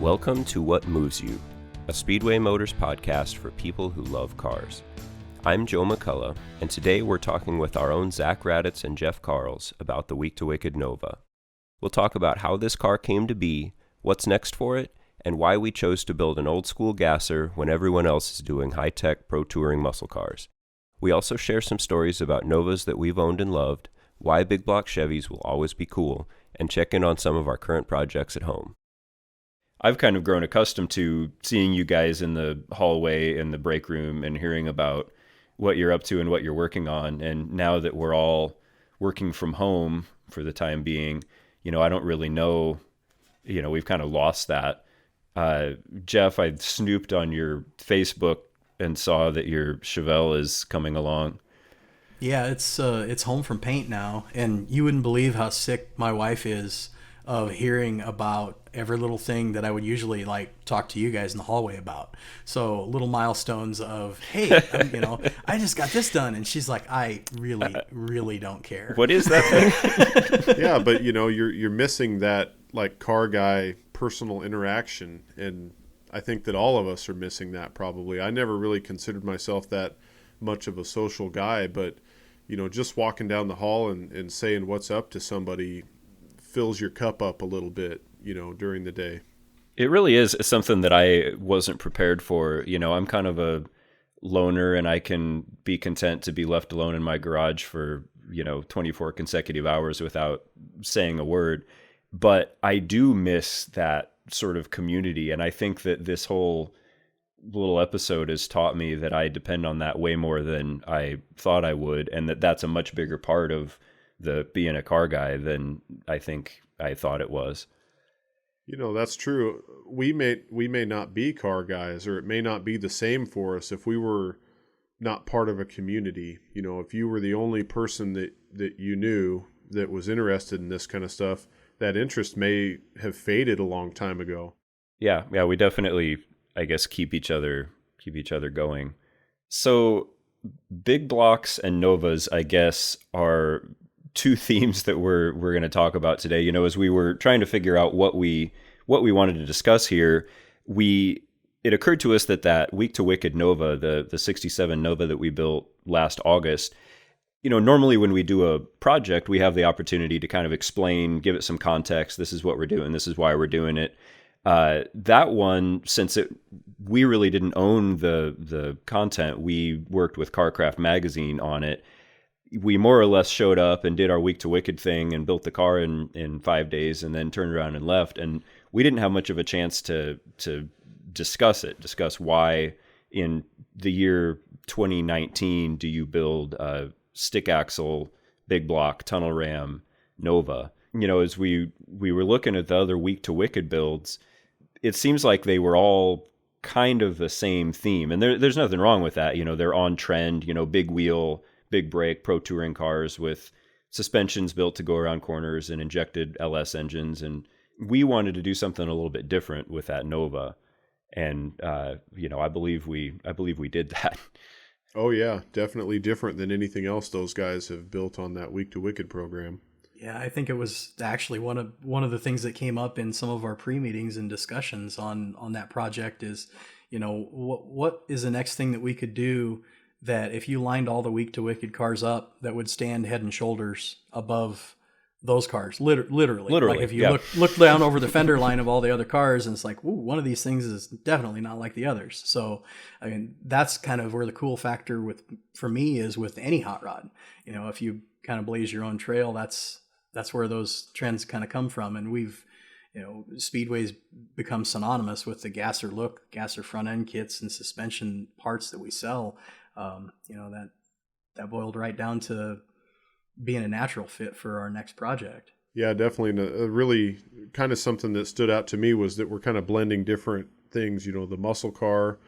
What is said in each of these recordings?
Welcome to What Moves You, a Speedway Motors podcast for people who love cars. I'm Joe McCollough, and today we're talking with our own Zach Raddatz and Jeff Karls about the Week to Wicked Nova. We'll talk about how this car came to be, what's next for it, and why we chose to build an old-school gasser when everyone else is doing high-tech pro touring muscle cars. We also share some stories about Novas that we've owned and loved, why big block Chevys will always be cool, and check in on some of our current projects at home. I've kind of grown accustomed to seeing you guys in the hallway and the break room and hearing about what you're up to and what you're working on. And now that we're all working from home for the time being, I don't really know, we've kind of lost that. Jeff, I snooped on your Facebook and saw that your Chevelle is coming along. Yeah, it's home from paint now, and you wouldn't believe how sick my wife is of hearing about every little thing that I would usually talk to you guys in the hallway about. So little milestones of, hey, I just got this done, and she's like, I really don't care. What is that thing? Yeah, but you're missing that car guy personal interaction, and I think that all of us are missing that probably. I never really considered myself that much of a social guy, but just walking down the hall and saying what's up to somebody fills your cup up a little bit, during the day. It really is something that I wasn't prepared for. I'm kind of a loner, and I can be content to be left alone in my garage for, 24 consecutive hours without saying a word. But I do miss that sort of community. And I think that this whole little episode has taught me that I depend on that way more than I thought I would. And that's a much bigger part of the being a car guy than I think I thought it was. That's true. We may not be car guys, or it may not be the same for us if we were not part of a community. If you were the only person that you knew that was interested in this kind of stuff, that interest may have faded a long time ago. Yeah, we definitely, I guess, keep each other going. So big blocks and Novas, I guess, are two themes that we're going to talk about today. As we were trying to figure out what we wanted to discuss here, it occurred to us that Week to Wicked Nova, the 67 Nova that we built last August, normally when we do a project, we have the opportunity to kind of explain, give it some context. This is what we're doing. This is why we're doing it. That one, since we really didn't own the content, we worked with CarCraft Magazine on it. We more or less showed up and did our Week to Wicked thing and built the car in 5 days and then turned around and left. And we didn't have much of a chance to discuss why in the year 2019 do you build a stick axle, big block, tunnel ram Nova. As we were looking at the other Week to Wicked builds, it seems like they were all kind of the same theme. And there's nothing wrong with that. They're on trend, big wheel, big brake, pro touring cars with suspensions built to go around corners and injected LS engines. And we wanted to do something a little bit different with that Nova. And, I believe we did that. Oh yeah, definitely different than anything else those guys have built on that Week to Wicked program. Yeah, I think it was actually one of the things that came up in some of our pre-meetings and discussions on that project is, what is the next thing that we could do that if you lined all the Week to Wicked cars up, that would stand head and shoulders above those cars, literally. Like if you look down over the fender line of all the other cars, and it's like, ooh, one of these things is definitely not like the others. So, I mean, that's kind of where the cool factor for me is with any hot rod. If you kind of blaze your own trail, that's where those trends kind of come from. And we've, Speedway's become synonymous with the Gasser look, Gasser front end kits and suspension parts that we sell. That boiled right down to being a natural fit for our next project. Yeah, definitely. A really kind of something that stood out to me was that we're kind of blending different things, the muscle car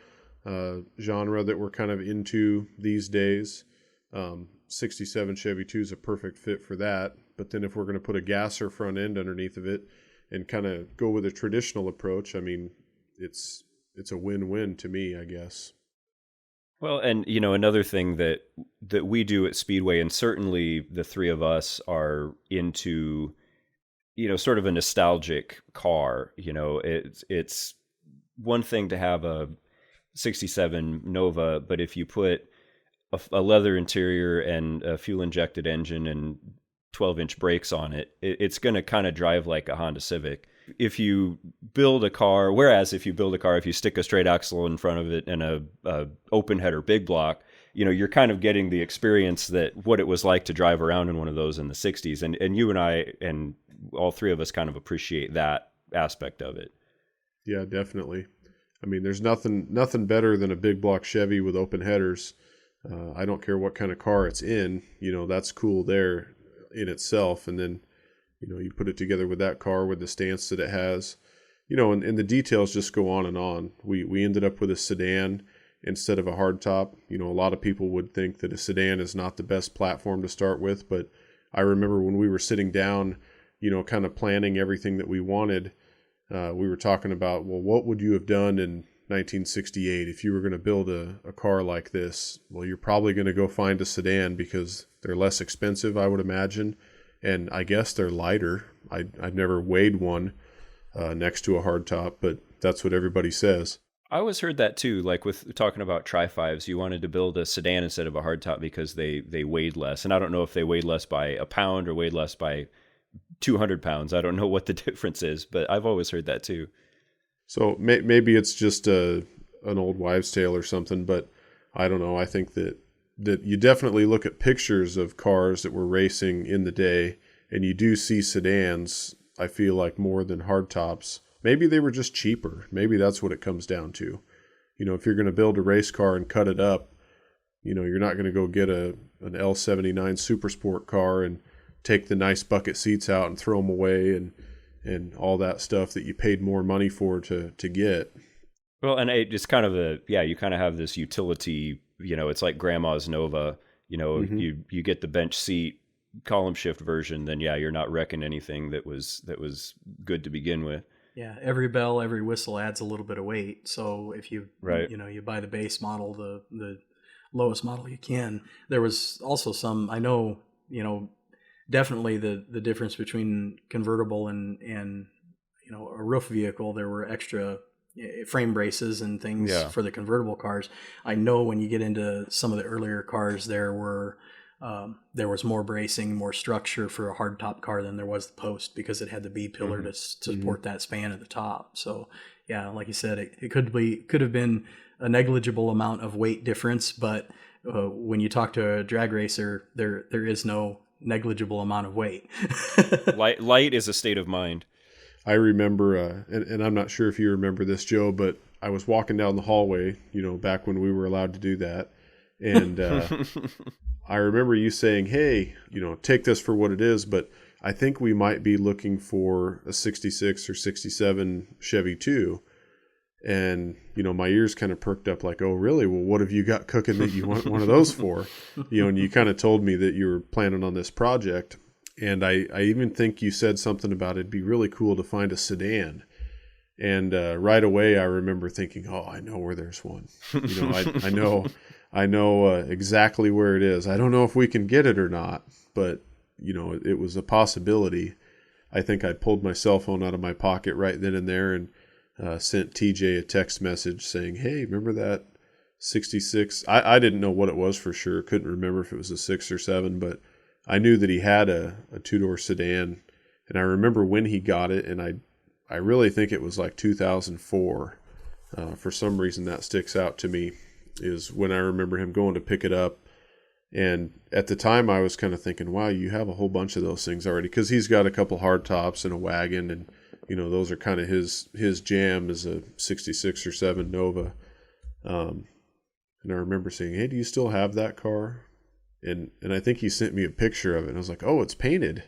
genre that we're kind of into these days. 67 Chevy II is a perfect fit for that. But then if we're going to put a Gasser front end underneath of it and kind of go with a traditional approach, I mean, it's a win-win to me, I guess. Well, and another thing that we do at Speedway, and certainly the three of us are into sort of a nostalgic car. It's one thing to have a 67 Nova, but if you put a leather interior and a fuel injected engine and 12-inch brakes on it, it's going to kind of drive like a Honda Civic. If you build a car, if you stick a straight axle in front of it and a open header big block, you're kind of getting the experience that what it was like to drive around in one of those in the 60s. And you and I and all three of us kind of appreciate that aspect of it. Yeah, definitely. I mean, there's nothing better than a big block Chevy with open headers. I don't care what kind of car it's in, that's cool there in itself. And then, you put it together with that car with the stance that it has, and the details just go on and on. We ended up with a sedan instead of a hardtop. A lot of people would think that a sedan is not the best platform to start with, but I remember when we were sitting down, kind of planning everything that we wanted, we were talking about, well, what would you have done in 1968 if you were going to build a car like this? Well, you're probably going to go find a sedan because they're less expensive, I would imagine, and I guess they're lighter. I've never weighed one next to a hardtop, but that's what everybody says. I always heard that too, like with talking about Tri-5s, you wanted to build a sedan instead of a hardtop because they weighed less. And I don't know if they weighed less by a pound or weighed less by 200 pounds. I don't know what the difference is, but I've always heard that too. So maybe it's just an old wives' tale or something, but I don't know. I think that you definitely look at pictures of cars that were racing in the day, and you do see sedans, I feel like, more than hardtops. Maybe they were just cheaper. Maybe that's what it comes down to. If you're going to build a race car and cut it up, you're not going to go get an L79 Super Sport car and take the nice bucket seats out and throw them away and all that stuff that you paid more money for to get. Well, and it's kind of you kind of have this utility, it's like grandma's Nova, Mm-hmm. you get the bench seat column shift version, then you're not wrecking anything that was good to begin with. Yeah, every bell, every whistle adds a little bit of weight. So if you you buy the base model, the lowest model you can. There was also some, I know, definitely the difference between convertible and a roof vehicle. There were extra frame braces and things for the convertible cars. I know when you get into some of the earlier cars, there was more bracing, more structure for a hardtop car than there was the post, because it had the B pillar to support that span at the top. So yeah, like you said, it could have been a negligible amount of weight difference, but when you talk to a drag racer, there is no negligible amount of weight. Light is a state of mind. I remember, and I'm not sure if you remember this, Joe, but I was walking down the hallway, back when we were allowed to do that. And I remember you saying, hey, take this for what it is, but I think we might be looking for a 66 or 67 Chevy II. And, my ears kind of perked up like, oh, really? Well, what have you got cooking that you want one of those for? And you kind of told me that you were planning on this project. And I even think you said something about it'd be really cool to find a sedan. And right away, I remember thinking, oh, I know where there's one. I know exactly where it is. I don't know if we can get it or not, but, it was a possibility. I think I pulled my cell phone out of my pocket right then and there and sent TJ a text message saying, hey, remember that 66? I didn't know what it was for sure. Couldn't remember if it was a 6 or 7, but I knew that he had a two-door sedan. And I remember when he got it, and I really think it was like 2004. For some reason that sticks out to me, is when I remember him going to pick it up. And at the time I was kind of thinking, wow, you have a whole bunch of those things already, because he's got a couple hard tops and a wagon, and those are kind of his jam is a 66 or 7 Nova. And I remember saying, hey, do you still have that car? And I think he sent me a picture of it, and I was like, oh, it's painted.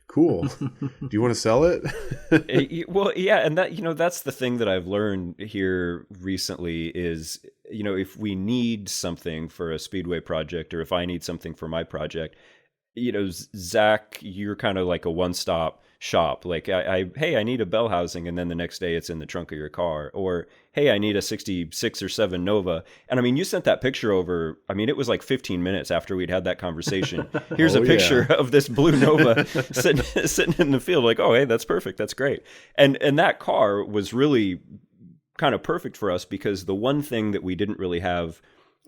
Cool. Do you want to sell it? Well, yeah. And that, that's the thing that I've learned here recently is, if we need something for a Speedway project, or if I need something for my project, Zach, you're kind of like a one-stop. shop. Like hey, I need a bell housing, and then the next day it's in the trunk of your car. Or hey, I need a 66 or 7 Nova. And I mean, you sent that picture over. I mean, it was like 15 minutes after we'd had that conversation. Here's a picture of this blue Nova sitting in the field. Like, oh, hey, that's perfect. That's great. And that car was really kind of perfect for us, because the one thing that we didn't really have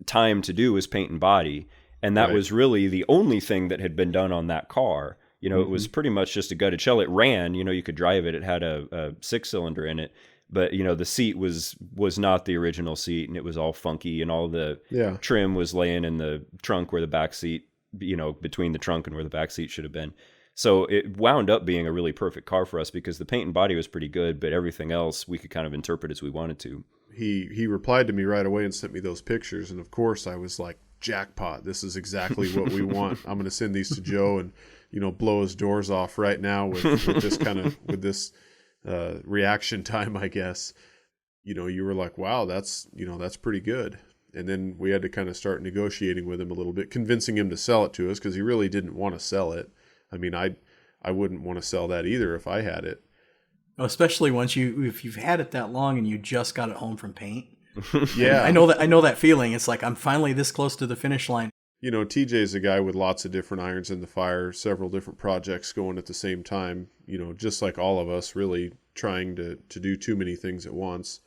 time to do was paint and body. And that was really the only thing that had been done on that car. You know, it was pretty much just a gutted shell. It ran, you know, you could drive it. It had a 6-cylinder in it, but you know, the seat was not the original seat, and it was all funky, and all the trim was laying in the trunk where the back seat, you know, between the trunk and where the back seat should have been. So it wound up being a really perfect car for us, because the paint and body was pretty good, but everything else we could kind of interpret as we wanted to. He replied to me right away and sent me those pictures. And of course I was like, jackpot, this is exactly what we want. I'm going to send these to Joe and, you know, blow his doors off right now with this kind of, with this reaction time, I guess. You know, you were like, wow, that's pretty good. And then we had to kind of start negotiating with him a little bit, convincing him to sell it to us, because he really didn't want to sell it. I mean, I wouldn't want to sell that either if I had it. Especially if you've had it that long and you just got it home from paint. Yeah. I know that feeling. It's like, I'm finally this close to the finish line. You know, TJ's a guy with lots of different irons in the fire, several different projects going at the same time, you know, just like all of us, really trying to do too many things at once.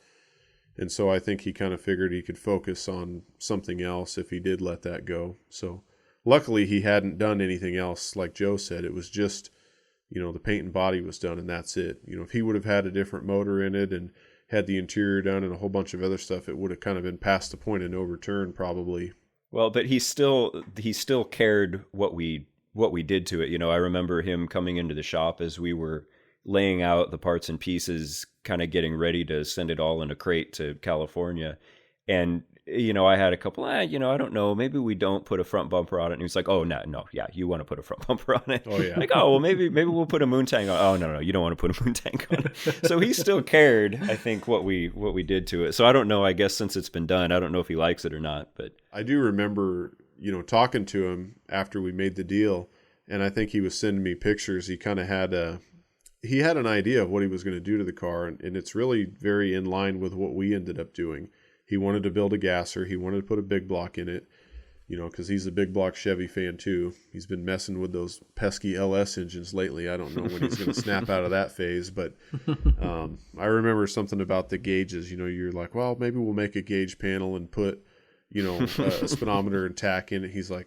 And so I think he kind of figured he could focus on something else if he did let that go. So luckily he hadn't done anything else. Like Joe said, it was just, you know, the paint and body was done, and that's it. You know, if he would have had a different motor in it and had the interior done and a whole bunch of other stuff, it would have kind of been past the point of no return probably. Well, but he still cared what we did to it. You know, I remember him coming into the shop as we were laying out the parts and pieces, kind of getting ready to send it all in a crate to California. And, you know, I had a couple, you know, I don't know, maybe we don't put a front bumper on it. And he was like, oh, no, yeah, you want to put a front bumper on it. Oh, yeah. Like, oh, well, maybe we'll put a moon tank on it. Oh, no, you don't want to put a moon tank on it. So he still cared, I think, what we did to it. So I don't know, I guess since it's been done, I don't know if he likes it or not. But I do remember, you know, talking to him after we made the deal, and I think he was sending me pictures. He kind of had an idea of what he was going to do to the car, and it's really very in line with what we ended up doing. He wanted to build a gasser. He wanted to put a big block in it, you know, because he's a big block Chevy fan too. He's been messing with those pesky LS engines lately. I don't know when he's going to snap out of that phase, but I remember something about the gauges. You know, you're like, well, maybe we'll make a gauge panel and put, you know, a speedometer and tack in it. He's like,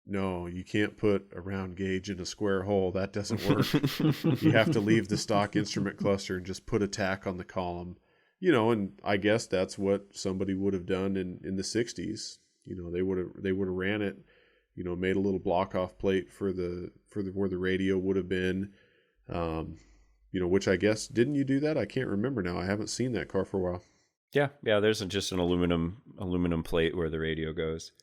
no, you can't put a round gauge in a square hole. That doesn't work. You have to leave the stock instrument cluster and just put a tack on the column. You know, and I guess that's what somebody would have done in the 60s. You know, they would have ran it, you know, made a little block off plate for the where the radio would have been. You know, which I guess, didn't you do that? I can't remember now. I haven't seen that car for a while. Yeah, there's just an aluminum plate where the radio goes.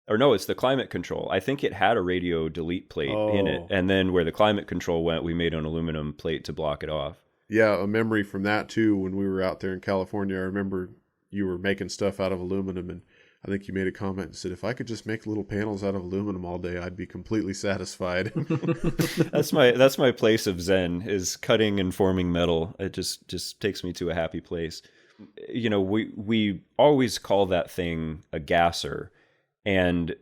Or no, it's the climate control. I think it had a radio delete plate in it. And then where the climate control went, we made an aluminum plate to block it off. Yeah, a memory from that too. When we were out there in California, I remember you were making stuff out of aluminum, and I think you made a comment and said, if I could just make little panels out of aluminum all day, I'd be completely satisfied. That's my place of zen, is cutting and forming metal. It just takes me to a happy place. You know, we always call that thing a gasser. And,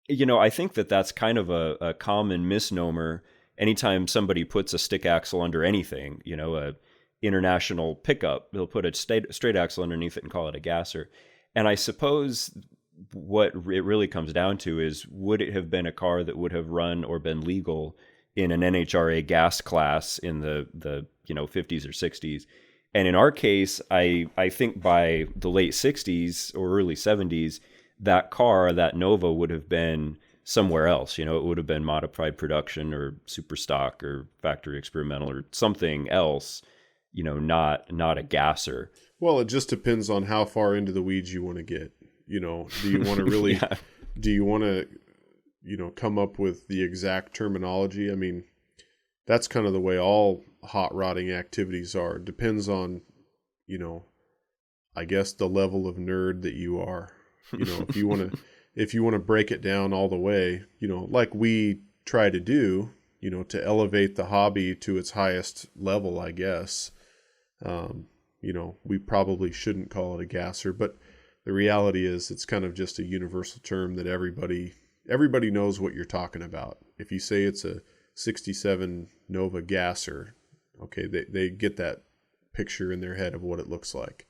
you know, I think that's kind of a common misnomer. Anytime somebody puts a stick axle under anything, you know, a international pickup, they'll put a straight axle underneath it and call it a gasser. And I suppose what it really comes down to is, would it have been a car that would have run or been legal in an NHRA gas class in the 50s or 60s? And in our case, I think by the late 60s or early 70s, that car, that Nova, would have been somewhere else. You know, it would have been modified production or super stock or factory experimental or something else, you know, not a gasser. Well, it just depends on how far into the weeds you want to get. You know, do you want to really, do you want to, you know, come up with the exact terminology? I mean, that's kind of the way all hot rodding activities are. It depends on, you know, I guess the level of nerd that you are. You know, if you want to break it down all the way, you know, like we try to do, to elevate the hobby to its highest level, I guess. We probably shouldn't call it a gasser, but the reality is it's kind of just a universal term that everybody knows what you're talking about. If you say it's a 67 Nova Gasser, okay, they get that picture in their head of what it looks like.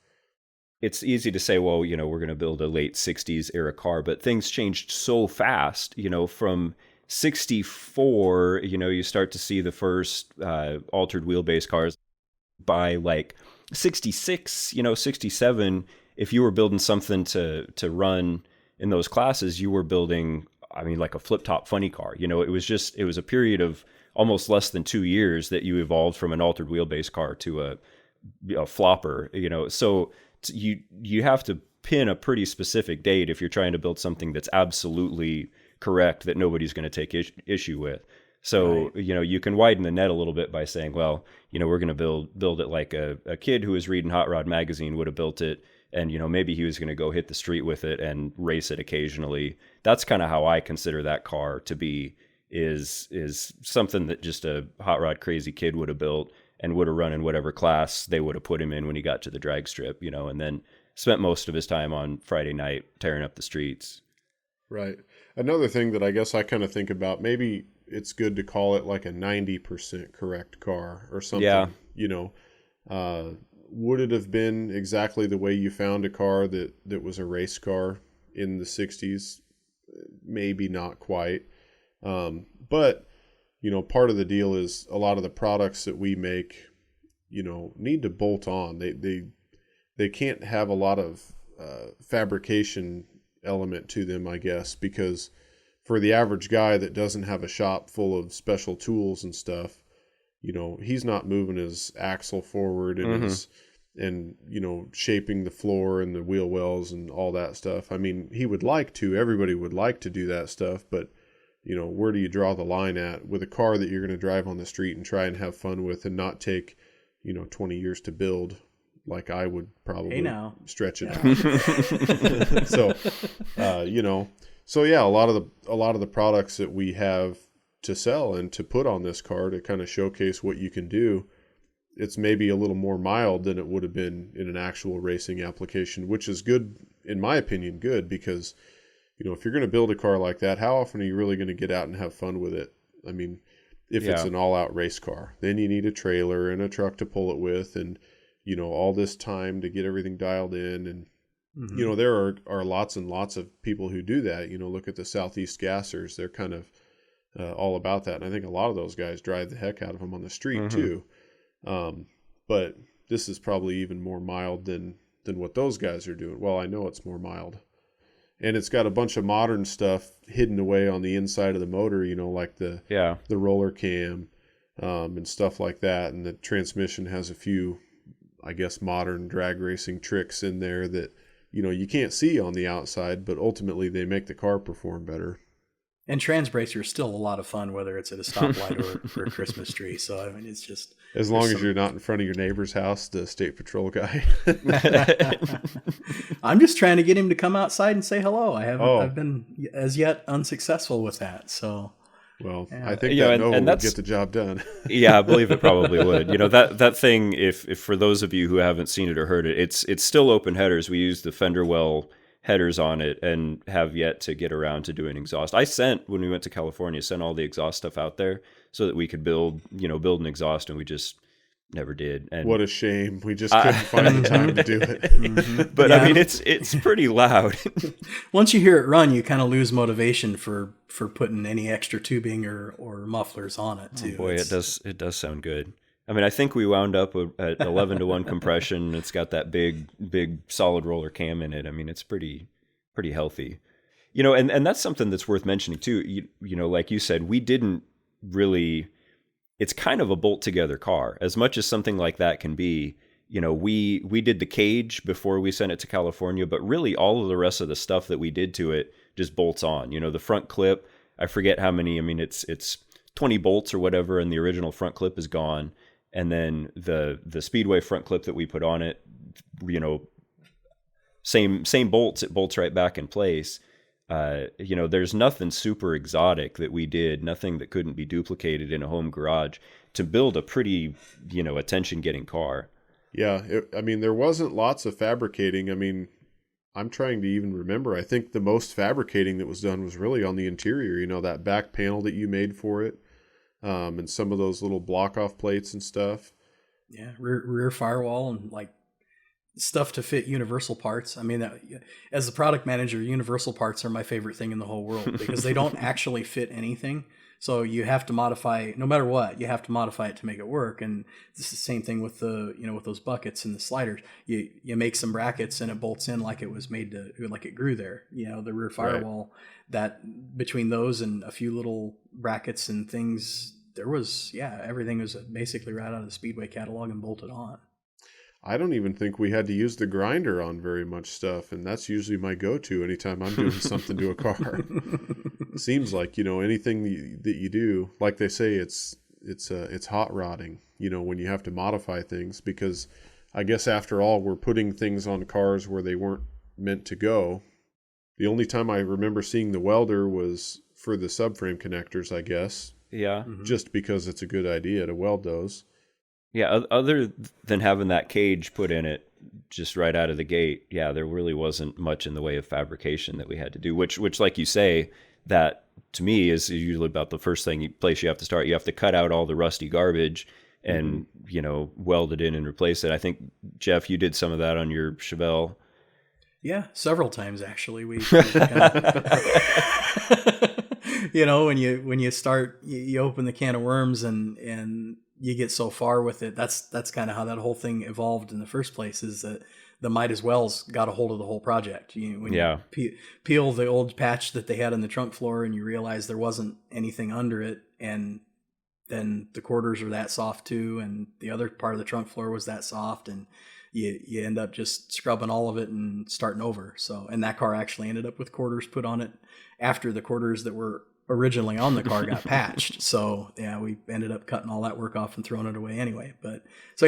It's easy to say, well, we're going to build a late 60s era car, but things changed so fast, from 64, you start to see the first altered wheelbase cars. By like 66, 67, if you were building something to run in those classes, you were building, like a flip-top funny car. It was a period of almost less than 2 years that you evolved from an altered wheelbase car to a flopper, so you have to pin a pretty specific date if you're trying to build something that's absolutely correct that nobody's going to take issue with. So, right. You can widen the net a little bit by saying, well, we're going to build it like a kid who was reading Hot Rod magazine would have built it. And, maybe he was going to go hit the street with it and race it occasionally. That's kind of how I consider that car to be, is something that just a hot rod crazy kid would have built and would have run in whatever class they would have put him in when he got to the drag strip, and then spent most of his time on Friday night tearing up the streets. Right. Another thing that I guess I kind of think about, maybe it's good to call it like a 90% correct car or something. Yeah. Would it have been exactly the way you found a car that was a race car in the 60s? Maybe not quite. But part of the deal is a lot of the products that we make, need to bolt on. They can't have a lot of fabrication element to them, I guess, because for the average guy that doesn't have a shop full of special tools and stuff, he's not moving his axle forward and shaping the floor and the wheel wells and all that stuff. He would like to. Everybody would like to do that stuff, but where do you draw the line at with a car that you're going to drive on the street and try and have fun with and not take, 20 years to build, like I would probably stretch it out. So yeah, a lot of the products that we have to sell and to put on this car to kind of showcase what you can do, it's maybe a little more mild than it would have been in an actual racing application, which is good, in my opinion, because if you're going to build a car like that, how often are you really going to get out and have fun with it? If it's an all-out race car, then you need a trailer and a truck to pull it with, and all this time to get everything dialed in. And there are lots and lots of people who do that. Look at the Southeast Gassers; they're kind of all about that, and I think a lot of those guys drive the heck out of them on the street too. But this is probably even more mild than what those guys are doing. Well, I know it's more mild. And it's got a bunch of modern stuff hidden away on the inside of the motor, like the roller cam and stuff like that. And the transmission has a few, I guess, modern drag racing tricks in there that, you can't see on the outside, but ultimately they make the car perform better. And trans brakes are still a lot of fun, whether it's at a stoplight or a Christmas tree. So, it's just... As long as you're not in front of your neighbor's house, the state patrol guy. I'm just trying to get him to come outside and say hello. I've been as yet unsuccessful with that. So... Well, I think that Nova would get the job done. Yeah, I believe it probably would. That thing, if for those of you who haven't seen it or heard it, it's still open headers. We use the fender well headers on it and have yet to get around to doing exhaust. I sent, when we went to California, all the exhaust stuff out there so that we could build an exhaust, and we just never did. And what a shame. We just couldn't find the time to do it. But it's pretty loud. Once you hear it run, you kind of lose motivation for putting any extra tubing or mufflers on it too. Oh boy, it does sound good. I think we wound up at 11-to-1 compression. It's got that big solid roller cam in it. It's pretty healthy. And that's something that's worth mentioning too. Like you said, we didn't really, it's kind of a bolt together car. As much as something like that can be, we did the cage before we sent it to California, but really all of the rest of the stuff that we did to it just bolts on. The front clip, I forget how many, it's 20 bolts or whatever, and the original front clip is gone. And then the Speedway front clip that we put on it, same bolts, it bolts right back in place. There's nothing super exotic that we did, nothing that couldn't be duplicated in a home garage to build a pretty, attention-getting car. Yeah, there wasn't lots of fabricating. I'm trying to even remember. I think the most fabricating that was done was really on the interior, that back panel that you made for it, and some of those little block-off plates and stuff. Yeah, rear firewall and like stuff to fit universal parts. As the product manager, universal parts are my favorite thing in the whole world because they don't actually fit anything. So you have to modify, no matter what, you have to modify it to make it work. And it's the same thing with with those buckets and the sliders. You make some brackets and it bolts in like it was made to, like it grew there. The rear firewall, that between those and a few little brackets and things, everything was basically right out of the Speedway catalog and bolted on. I don't even think we had to use the grinder on very much stuff, and that's usually my go-to anytime I'm doing something to a car. Seems like, anything that you do, like they say, it's hot rodding, when you have to modify things, because I guess after all, we're putting things on cars where they weren't meant to go. The only time I remember seeing the welder was for the subframe connectors, I guess. Yeah. Just because it's a good idea to weld those. Yeah, other than having that cage put in it just right out of the gate, there really wasn't much in the way of fabrication that we had to do, which like you say, that to me is usually about the first place you have to start. You have to cut out all the rusty garbage and, weld it in and replace it. I think, Jeff, you did some of that on your Chevelle. Yeah, several times actually. We when you start, you open the can of worms and you get so far with it. That's kind of how that whole thing evolved in the first place, is that the might as well's got a hold of the whole project. You peel the old patch that they had on the trunk floor and you realize there wasn't anything under it, and then the quarters are that soft too, and the other part of the trunk floor was that soft, and you end up just scrubbing all of it and starting over. So, and that car actually ended up with quarters put on it after the quarters that were originally on the car got patched. So we ended up cutting all that work off and throwing it away anyway. But so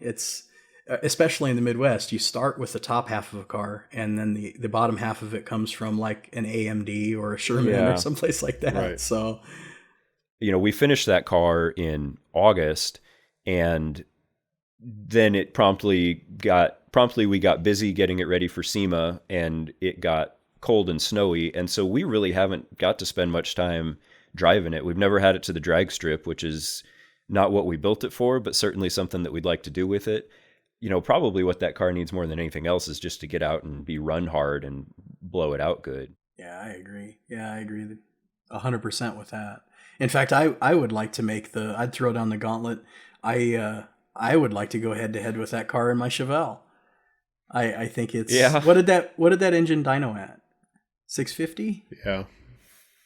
it's especially in the Midwest, you start with the top half of a car and then the bottom half of it comes from like an AMD or a Sherman or someplace like that. Right. So we finished that car in August, and then it promptly we got busy getting it ready for SEMA, and it got cold and snowy, and so we really haven't got to spend much time driving it. We've never had it to the drag strip, which is not what we built it for, but certainly something that we'd like to do with it. Probably what that car needs more than anything else is just to get out and be run hard and blow it out good. Yeah, I agree 100% with that. In fact, I would like to I'd throw down the gauntlet. I would like to go head to head with that car in my Chevelle. I think it's what did that engine dyno at? 650?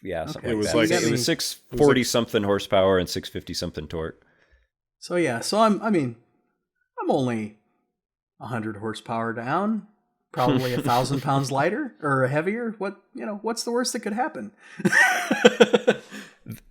Yeah, something okay. It was 640 something horsepower and 650 something torque. So I'm only 100 horsepower down, probably 1,000 pounds lighter or heavier. What's the worst that could happen?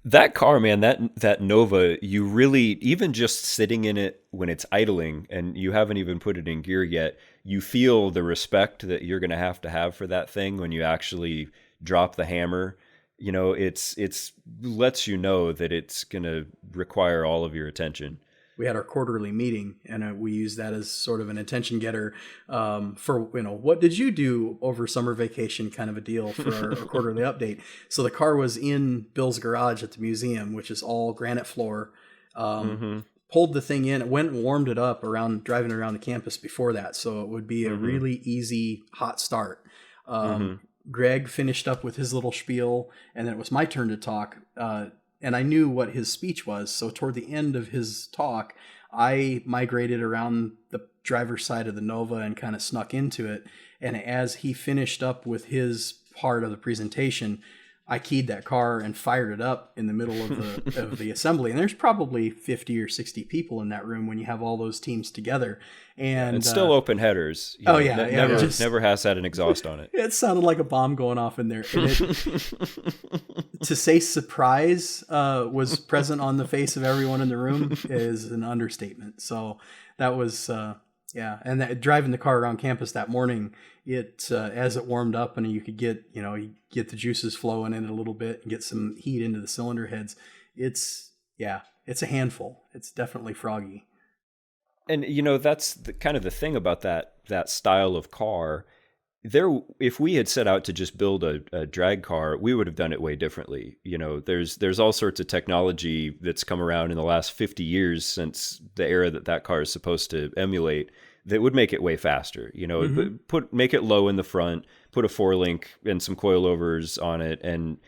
That car, man, that Nova, you really, even just sitting in it when it's idling and you haven't even put it in gear yet, you feel the respect that you're going to have for that thing when you actually drop the hammer. It's lets you know that it's going to require all of your attention. We had our quarterly meeting, and we used that as sort of an attention getter for, what did you do over summer vacation kind of a deal for our quarterly update. So the car was in Bill's garage at the museum, which is all granite floor. Pulled the thing in, went and warmed it up driving around the campus before that. So it would be a really easy hot start. Greg finished up with his little spiel, and then it was my turn to talk. And I knew what his speech was. So toward the end of his talk, I migrated around the driver's side of the Nova and kind of snuck into it. And as he finished up with his part of the presentation, I keyed that car and fired it up in the middle of the assembly. And there's probably 50 or 60 people in that room when you have all those teams together. And it's still open headers. Never has had an exhaust on it. It sounded like a bomb going off in there. To say surprise was present on the face of everyone in the room is an understatement. So that was, Yeah, and driving the car around campus that morning, it as it warmed up and you could get you get the juices flowing in it a little bit and get some heat into the cylinder heads. It's a handful. It's definitely froggy. And that's kind of the thing about that style of car. If we had set out to just build a drag car, we would have done it way differently. There's all sorts of technology that's come around in the last 50 years since the era that car is supposed to emulate that would make it way faster. Make it low in the front, put a 4-link and some coilovers on it, and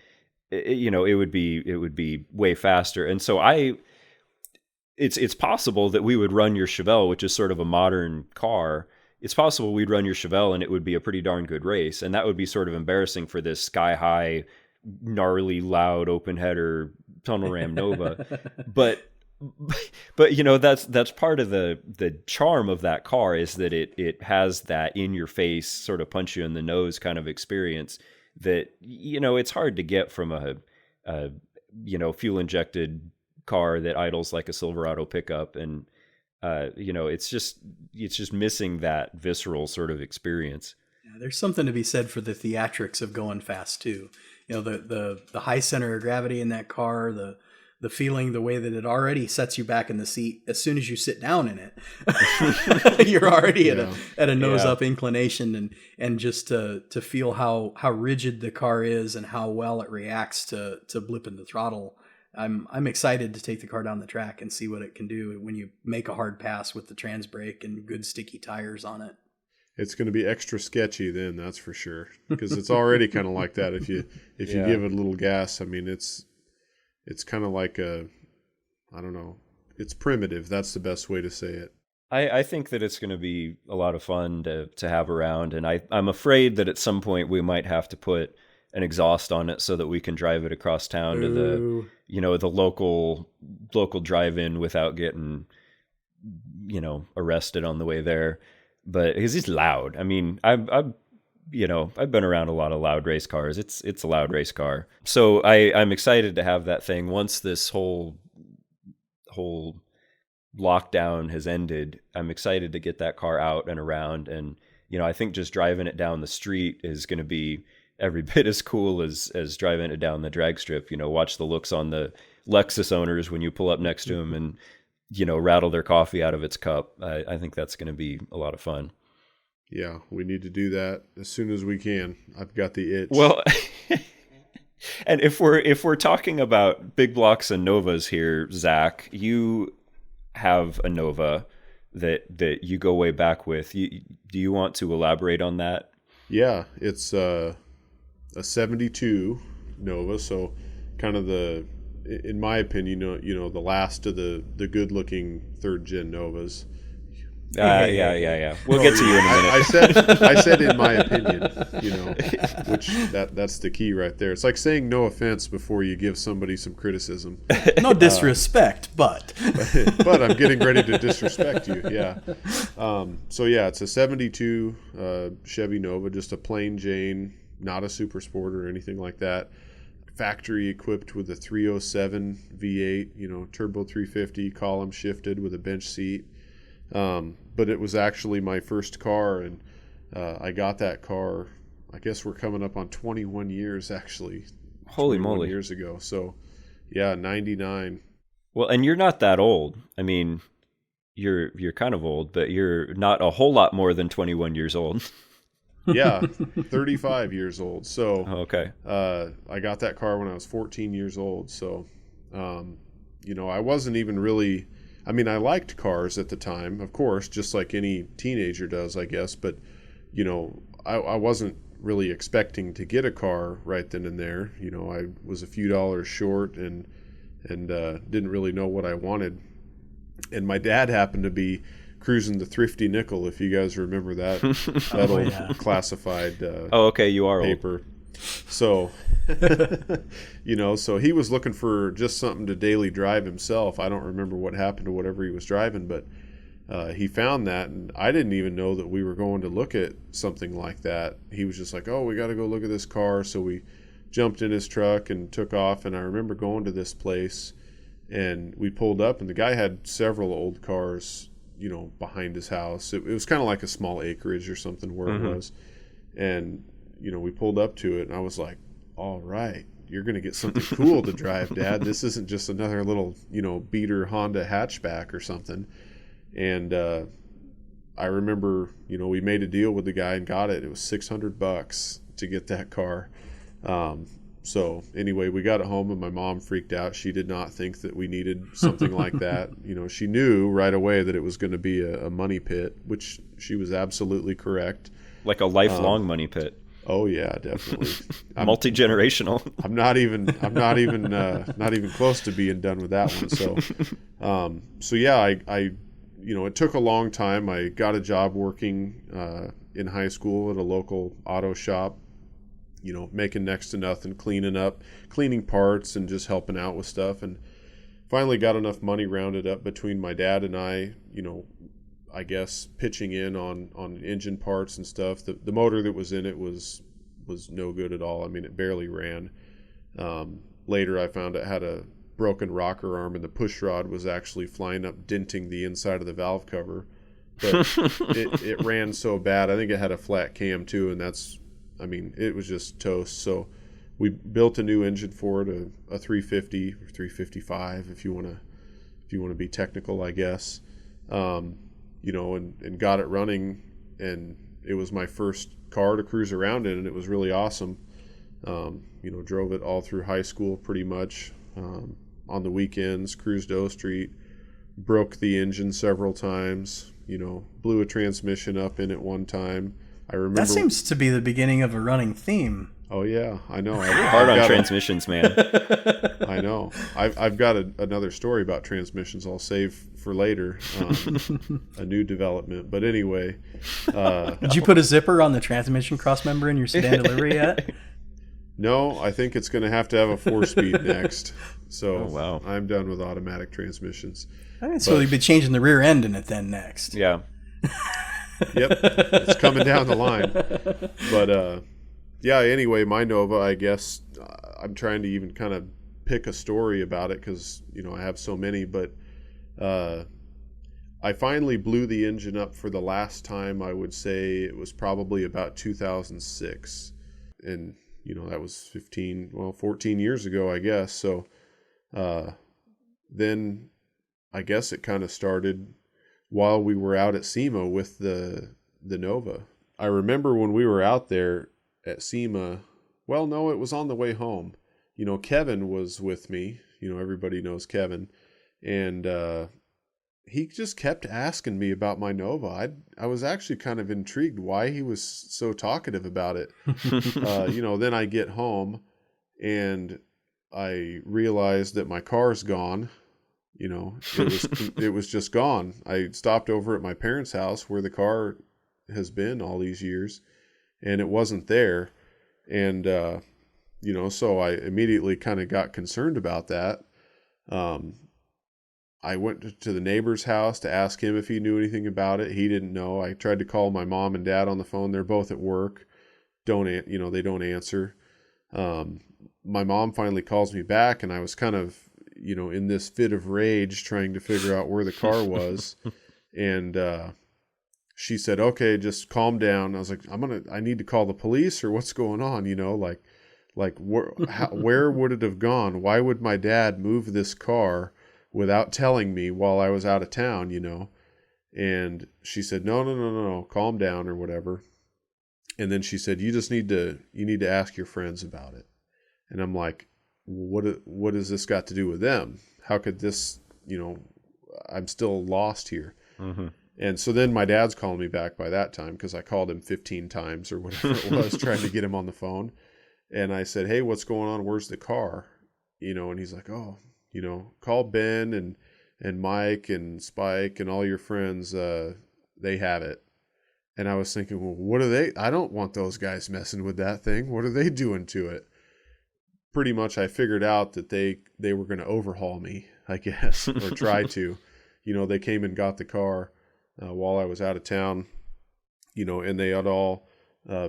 it would be way faster. And so it's possible that we would run your Chevelle, which is sort of a modern car. It's possible we'd run your Chevelle and it would be a pretty darn good race. And that would be sort of embarrassing for this sky high, gnarly, loud, open header tunnel ram Nova. but that's part of the charm of that car, is that it has that in your face sort of punch you in the nose kind of experience that, it's hard to get from a fuel injected car that idles like a Silverado pickup. And it's just missing that visceral sort of experience. Yeah, there's something to be said for the theatrics of going fast too. The high center of gravity in that car, the feeling, the way that it already sets you back in the seat as soon as you sit down in it. You're already at a nose up inclination, and just to feel how rigid the car is and how well it reacts to blipping the throttle. I'm excited to take the car down the track and see what it can do when you make a hard pass with the trans brake and good sticky tires on it. It's going to be extra sketchy then, that's for sure, because it's already kind of like that. If you give it a little gas, I mean, it's kind of like I don't know, it's primitive. That's the best way to say it. I think that it's going to be a lot of fun to have around, and I'm afraid that at some point we might have to put an exhaust on it so that we can drive it across town to the local drive-in without getting arrested on the way there. But because it's loud. I mean, I've been around a lot of loud race cars. It's a loud race car. So I'm excited to have that thing once this whole lockdown has ended. I'm excited to get that car out and around, and I think just driving it down the street is going to be every bit as cool as driving it down the drag strip. Watch the looks on the Lexus owners when you pull up next to them and rattle their coffee out of its cup. I think that's going to be a lot of fun. Yeah, we need to do that as soon as we can. I've got the itch. Well, and if we're talking about big blocks and Novas here, Zach, you have a Nova that you go way back with. Do you want to elaborate on that? Yeah, it's a 72 Nova, so kind of in my opinion, the last of the good-looking third-gen Novas. Yeah. We'll get to you in a minute. I said in my opinion, which that's the key right there. It's like saying no offense before you give somebody some criticism. No disrespect, but I'm getting ready to disrespect you. Yeah. So yeah, it's a 72 Chevy Nova, just a plain Jane, not a super sport or anything like that. Factory equipped with a 307 V8, turbo 350, column shifted with a bench seat. But it was actually my first car, and I got that car, I guess we're coming up on 21 years actually. Holy moly. Years ago. So yeah, 99. Well, and you're not that old. I mean, you're kind of old, but you're not a whole lot more than 21 years old. Yeah, 35 years old. So okay. I got that car when I was 14 years old. So, I wasn't even really, I mean, I liked cars at the time, of course, just like any teenager does, I guess. But, I wasn't really expecting to get a car right then and there. I was a few dollars short and didn't really know what I wanted. And my dad happened to be cruising the Thrifty Nickel, if you guys remember that old classified okay, you are paper. Old. So, so he was looking for just something to daily drive himself. I don't remember what happened to whatever he was driving, but he found that, and I didn't even know that we were going to look at something like that. He was just like, oh, we got to go look at this car. So we jumped in his truck and took off, and I remember going to this place, and we pulled up, and the guy had several old cars behind his house. It was kind of like a small acreage or something where it was. And, we pulled up to it and I was like, all right, you're going to get something cool to drive, Dad. This isn't just another little, beater Honda hatchback or something. And I remember, we made a deal with the guy and got it. It was $600 to get that car. So anyway, we got it home and my mom freaked out. She did not think that we needed something like that. She knew right away that it was going to be a money pit, which she was absolutely correct. Like a lifelong money pit. Oh yeah, definitely. Multi-generational. I'm not even close to being done with that one. So yeah, I it took a long time. I got a job working in high school at a local auto shop. Making next to nothing, cleaning parts and just helping out with stuff. And finally got enough money rounded up between my dad and I, I guess pitching in on engine parts and stuff. The motor that was in it was no good at all. I mean, it barely ran. Later I found it had a broken rocker arm and the push rod was actually flying up, denting the inside of the valve cover. But it ran so bad. I think it had a flat cam too, and it was just toast. So we built a new engine for it, a 350 or 355 if you want to be technical, I guess. And got it running, and it was my first car to cruise around in, and it was really awesome. Drove it all through high school pretty much. On the weekends, cruised O Street, broke the engine several times, blew a transmission up in it one time. I remember that seems to be the beginning of a running theme. Oh yeah, I know. Hard on transmissions, man. I know. I've got another story about transmissions I'll save for later. A new development. But anyway, did you put a zipper on the transmission cross member in your sedan delivery yet? No, I think it's going to have a 4-speed next. So wow. I'm done with automatic transmissions. So you'll be changing the rear end in it then next. Yeah. Yep, it's coming down the line. But yeah, anyway, my Nova, I guess I'm trying to even kind of pick a story about it because, I have so many. But I finally blew the engine up for the last time. I would say it was probably about 2006. And, that was 14 years ago, I guess. So then I guess it kind of started while we were out at SEMA with the Nova. I remember when we were out there at SEMA, well, no, it was on the way home. Kevin was with me. Everybody knows Kevin. And he just kept asking me about my Nova. I was actually kind of intrigued why he was so talkative about it. Then I get home and I realized that my car's gone. It was just gone. I stopped over at my parents' house where the car has been all these years, and it wasn't there. And, so I immediately kind of got concerned about that. I went to the neighbor's house to ask him if he knew anything about it. He didn't know. I tried to call my mom and dad on the phone. They're both at work. They don't answer. My mom finally calls me back, and I was kind of, in this fit of rage trying to figure out where the car was. And she said, okay, just calm down. I was like, I need to call the police, or what's going on? Where would it have gone? Why would my dad move this car without telling me while I was out of town, And she said, no, calm down or whatever. And then she said, you need to ask your friends about it. And I'm like, what has this got to do with them? How could this, I'm still lost here. Mm-hmm. And so then my dad's calling me back by that time because I called him 15 times or whatever it was trying to get him on the phone. And I said, hey, what's going on? Where's the car? And he's like, oh, call Ben and Mike and Spike and all your friends. They have it. And I was thinking, well, what are they? I don't want those guys messing with that thing. What are they doing to it? Pretty much I figured out that they were going to overhaul me, I guess, or try to. They came and got the car while I was out of town, and they had all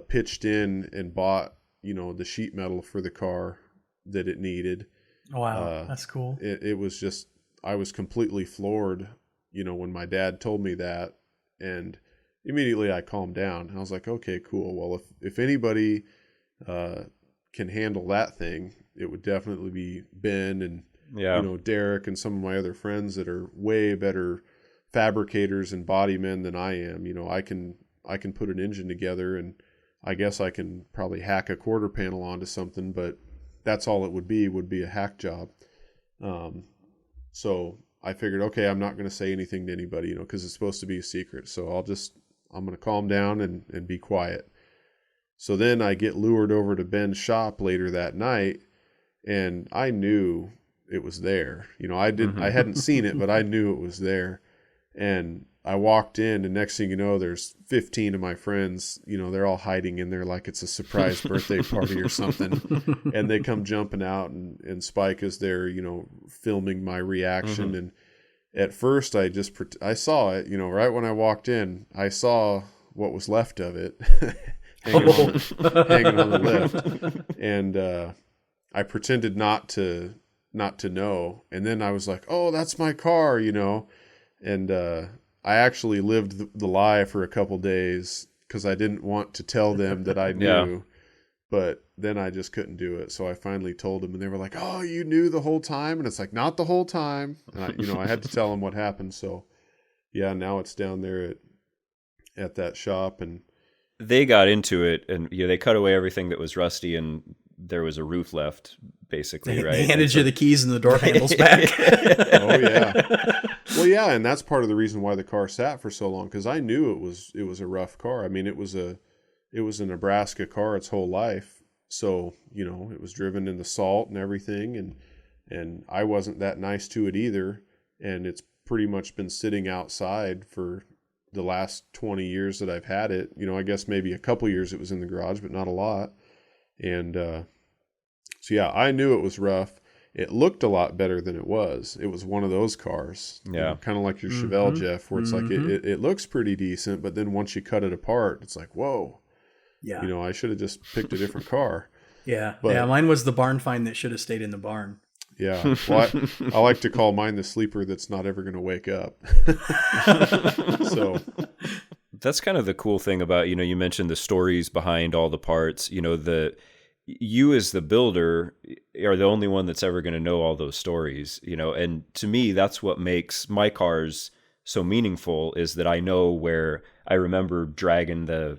pitched in and bought, the sheet metal for the car that it needed. Wow, that's cool. It was just, I was completely floored, when my dad told me that, and immediately I calmed down. I was like, okay, cool. Well, if anybody can handle that thing, it would definitely be Ben and Derek and some of my other friends that are way better fabricators and body men than I am. I can put an engine together, and I guess I can probably hack a quarter panel onto something, but that's all it would be a hack job. So I figured, okay, I'm not going to say anything to anybody, because it's supposed to be a secret. So I'm going to calm down and be quiet. So then I get lured over to Ben's shop later that night, and I knew it was there. I hadn't seen it, but I knew it was there. And I walked in, and next thing you know, there's 15 of my friends, they're all hiding in there like it's a surprise birthday party or something. And they come jumping out, and Spike is there, filming my reaction. And at first I saw it, right when I walked in, I saw what was left of it hanging on the lift. And I pretended not to know. And then I was like, oh, that's my car, and I actually lived the lie for a couple days because I didn't want to tell them that I knew. Yeah. But then I just couldn't do it. So I finally told them, and they were like, oh, you knew the whole time? And it's like, not the whole time. And I had to tell them what happened. So yeah, now it's down there at that shop. And they got into it, and they cut away everything that was rusty, and there was a roof left, basically, right? They handed you the keys and the door handles back. Oh yeah. Well, yeah, and that's part of the reason why the car sat for so long, because I knew it was a rough car. I mean, it was a Nebraska car its whole life, so it was driven in the salt and everything, and I wasn't that nice to it either, and it's pretty much been sitting outside for the last 20 years that I've had it. I guess maybe a couple years it was in the garage, but not a lot, and so yeah, I knew it was rough. It looked a lot better than it was. It was one of those cars, kind of like your Chevelle, Jeff, where it's like it looks pretty decent, but then once you cut it apart, it's like, whoa, yeah, I should have just picked a different car. Yeah, mine was the barn find that should have stayed in the barn. Yeah, well, I like to call mine the sleeper that's not ever going to wake up. So that's kind of the cool thing about, you mentioned the stories behind all the parts, you as the builder are the only one that's ever going to know all those stories, and to me, that's what makes my cars so meaningful, is that I know where I remember dragging that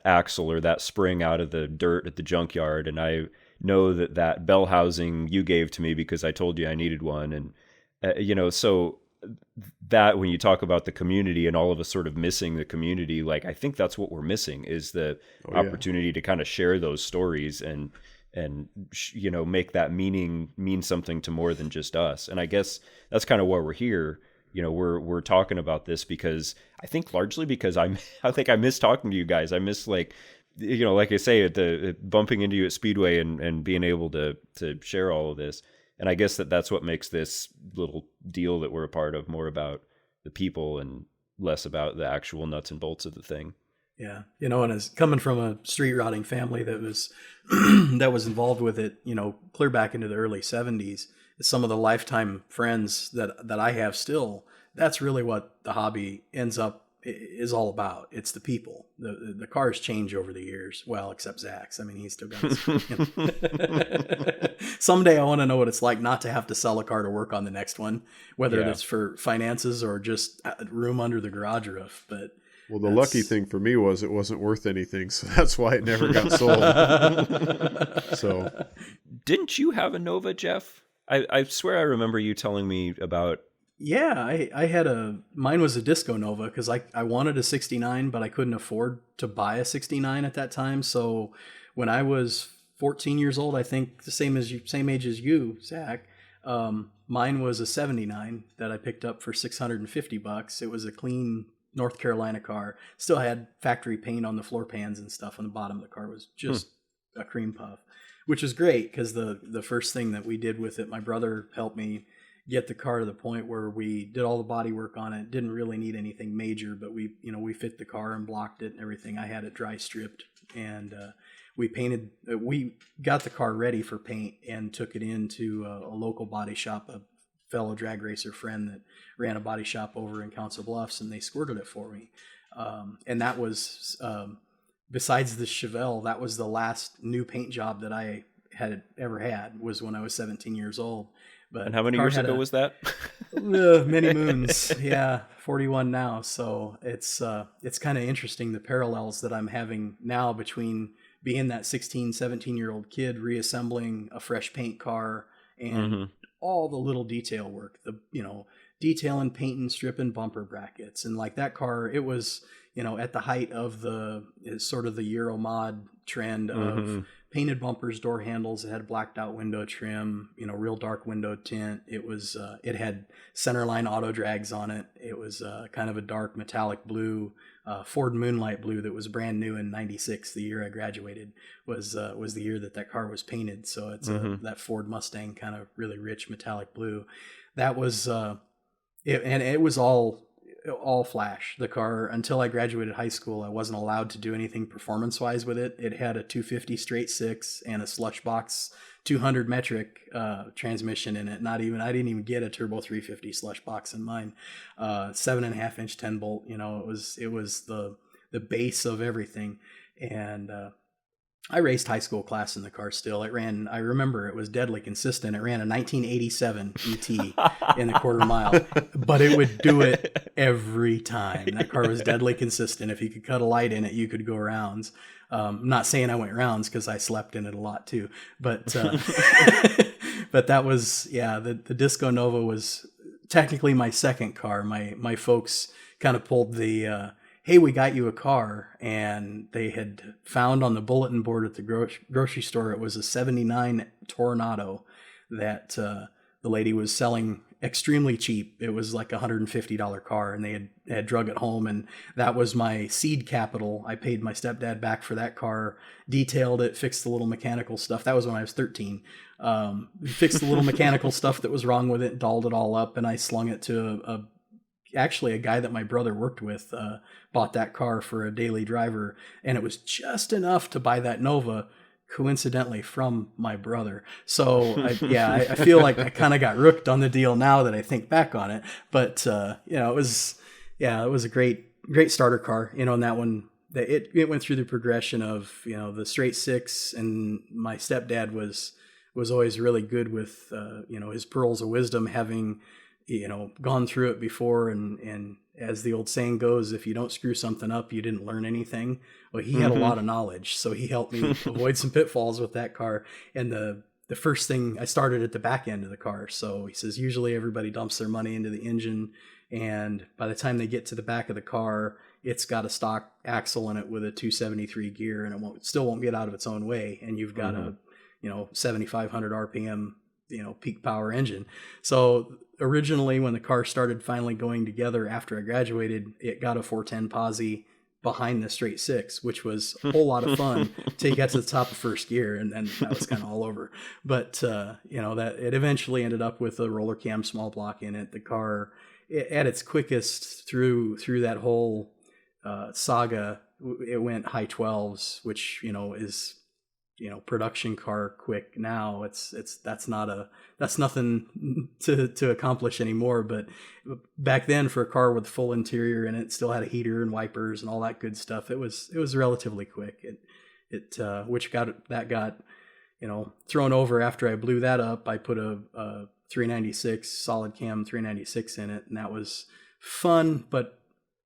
axle or that spring out of the dirt at the junkyard. And I know that bell housing you gave to me because I told you I needed one. And, so that when you talk about the community and all of us sort of missing the community, like, I think that's what we're missing, is the opportunity to kind of share those stories and make that mean something to more than just us. And I guess that's kind of why we're here. We're talking about this because I think largely because I think I miss talking to you guys. I miss, like I say, the bumping into you at Speedway and being able to share all of this. And I guess that's what makes this little deal that we're a part of more about the people and less about the actual nuts and bolts of the thing. Yeah. And as coming from a street rotting family that was that was involved with it, clear back into the early 70s, some of the lifetime friends that I have still, that's really what the hobby is all about. It's the people. The cars change over the years. Well, except Zach's. I mean, he's still got his, Someday I want to know what it's like not to have to sell a car to work on the next one, whether it's for finances or just room under the garage roof. But well, the lucky thing for me was it wasn't worth anything, so that's why it never got sold. So, didn't you have a Nova, Jeff? I swear I remember you telling me about. Yeah, I had mine was a Disco Nova because I wanted a 69, but I couldn't afford to buy a 69 at that time. So when I was 14 years old, I think the same age as you, Zach, mine was a 79 that I picked up for $650. It was a clean North Carolina car. Still had factory paint on the floor pans and stuff on the bottom of the car. Was just a cream puff, which was great because the first thing that we did with it, my brother helped me get the car to the point where we did all the body work on it. Didn't really need anything major, but we fit the car and blocked it and everything. I had it dry stripped, and we got the car ready for paint and took it into a local body shop, a fellow drag racer friend that ran a body shop over in Council Bluffs, and they squirted it for me. And that was, besides the Chevelle, that was the last new paint job that I had ever had, was when I was 17 years old. But and how many years ago was that? Many moons. Yeah, 41 now. So it's kind of interesting, the parallels that I'm having now between being that 16, 17-year-old kid reassembling a fresh paint car and all the little detail work, detailing, painting, stripping bumper brackets. And like that car, it was, at the height of the sort of the Euro mod trend of painted bumpers, door handles. It had blacked out window trim, real dark window tint. It was, it had centerline auto drags on it. It was kind of a dark metallic blue, Ford Moonlight blue that was brand new in '96. The year I graduated was the year that car was painted. So it's that Ford Mustang kind of really rich metallic blue. That was, and it was all flash. The car, until I graduated high school, I wasn't allowed to do anything performance wise with it. It had a 250 straight six and a slush box 200 metric transmission in it. I didn't even get a turbo 350 slush box in mine. 7.5 inch 10 bolt. It was the base of everything. And I raced high school class in the car still. I remember it was deadly consistent. It ran a 1987 ET in the quarter mile, but it would do it every time. That car was deadly consistent. If you could cut a light in it, you could go rounds. I'm not saying I went rounds because I slept in it a lot too, but but that was, the Disco Nova was technically my second car. My folks kind of pulled the, hey, we got you a car, and they had found on the bulletin board at the grocery store, it was a 79 Tornado that the lady was selling extremely cheap. It was like $150 car, and they had drug it home, and that was my seed capital. I paid my stepdad back for that car, detailed it, fixed the little mechanical stuff. That was when I was 13. Fixed the little mechanical stuff that was wrong with it, dolled it all up, and I slung it to actually a guy that my brother worked with, bought that car for a daily driver, and it was just enough to buy that Nova, coincidentally, from my brother. So I feel like I kind of got rooked on the deal now that I think back on it. But it was a great starter car. And that one, it went through the progression of the straight six, and my stepdad was always really good with his pearls of wisdom, having gone through it before, and as the old saying goes, if you don't screw something up, you didn't learn anything. Well, he had a lot of knowledge, so he helped me avoid some pitfalls with that car. And the first thing, I started at the back end of the car. So he says, usually everybody dumps their money into the engine, and by the time they get to the back of the car, it's got a stock axle in it with a 273 gear, and it still won't get out of its own way. And you've got a 7,500 RPM peak power engine. So originally, when the car started finally going together after I graduated, it got a 410 posi behind the straight six, which was a whole lot of fun till you got to the top of first gear, and then that was kind of all over. But that it eventually ended up with a roller cam small block in it. The car, at its quickest through that whole saga, it went high 12s, which is production car quick now. That's nothing to accomplish anymore. But back then, for a car with full interior and it still had a heater and wipers and all that good stuff, it was relatively quick. Which got thrown over after I blew that up. I put a 396 solid cam 396 in it, and that was fun, but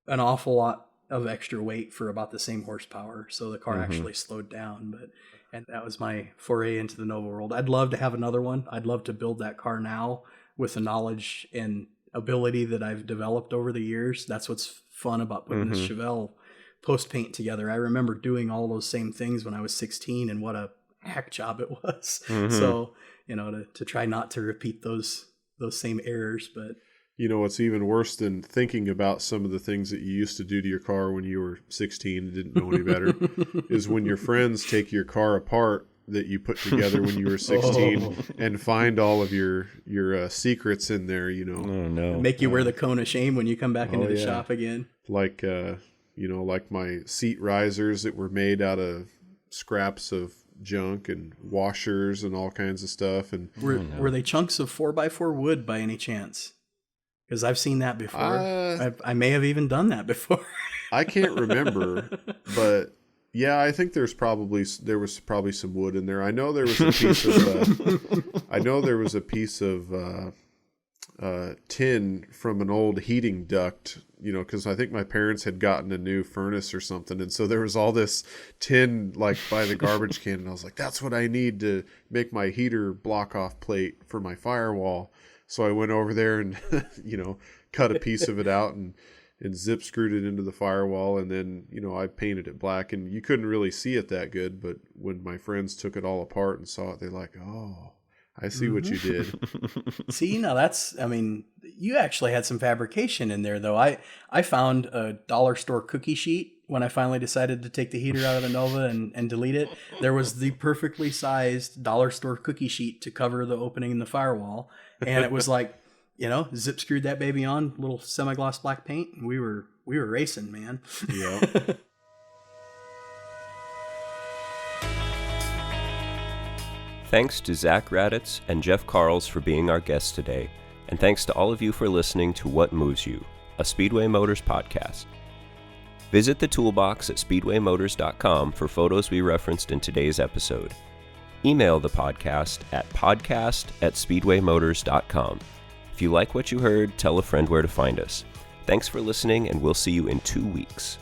an awful lot of extra weight for about the same horsepower. So the car actually slowed down, and that was my foray into the Nova world. I'd love to have another one. I'd love to build that car now with the knowledge and ability that I've developed over the years. That's what's fun about putting this Chevelle post paint together. I remember doing all those same things when I was 16, and what a hack job it was. So, to try not to repeat those same errors. But what's even worse than thinking about some of the things that you used to do to your car when you were 16 and didn't know any better is when your friends take your car apart that you put together when you were 16 and find all of your secrets in there, Oh no. Make you wear the cone of shame when you come back into the shop again. Like, like my seat risers that were made out of scraps of junk and washers and all kinds of stuff. And were they chunks of 4x4 wood by any chance? Because I've seen that before. I may have even done that before. I can't remember, but yeah, I think there was probably some wood in there. I know there was a piece of tin from an old heating duct, because I think my parents had gotten a new furnace or something, and so there was all this tin like by the garbage can, and I was like, that's what I need to make my heater block off plate for my firewall. So I went over there and cut a piece of it out and zip screwed it into the firewall, and then I painted it black, and you couldn't really see it that good, but when my friends took it all apart and saw it, they're like, oh, I see what you did. See, now you actually had some fabrication in there, though. I found a dollar store cookie sheet when I finally decided to take the heater out of the Nova and delete it. There was the perfectly sized dollar store cookie sheet to cover the opening in the firewall. And it was like, zip screwed that baby on, little semi-gloss black paint. And we were racing, man. Yeah. Thanks to Zach Raddatz and Jeff Karls for being our guests today, and thanks to all of you for listening to What Moves You, a Speedway Motors podcast. Visit the toolbox at speedwaymotors.com for photos we referenced in today's episode. Email the podcast at podcast@speedwaymotors.com. If you like what you heard, tell a friend where to find us. Thanks for listening, and we'll see you in 2 weeks.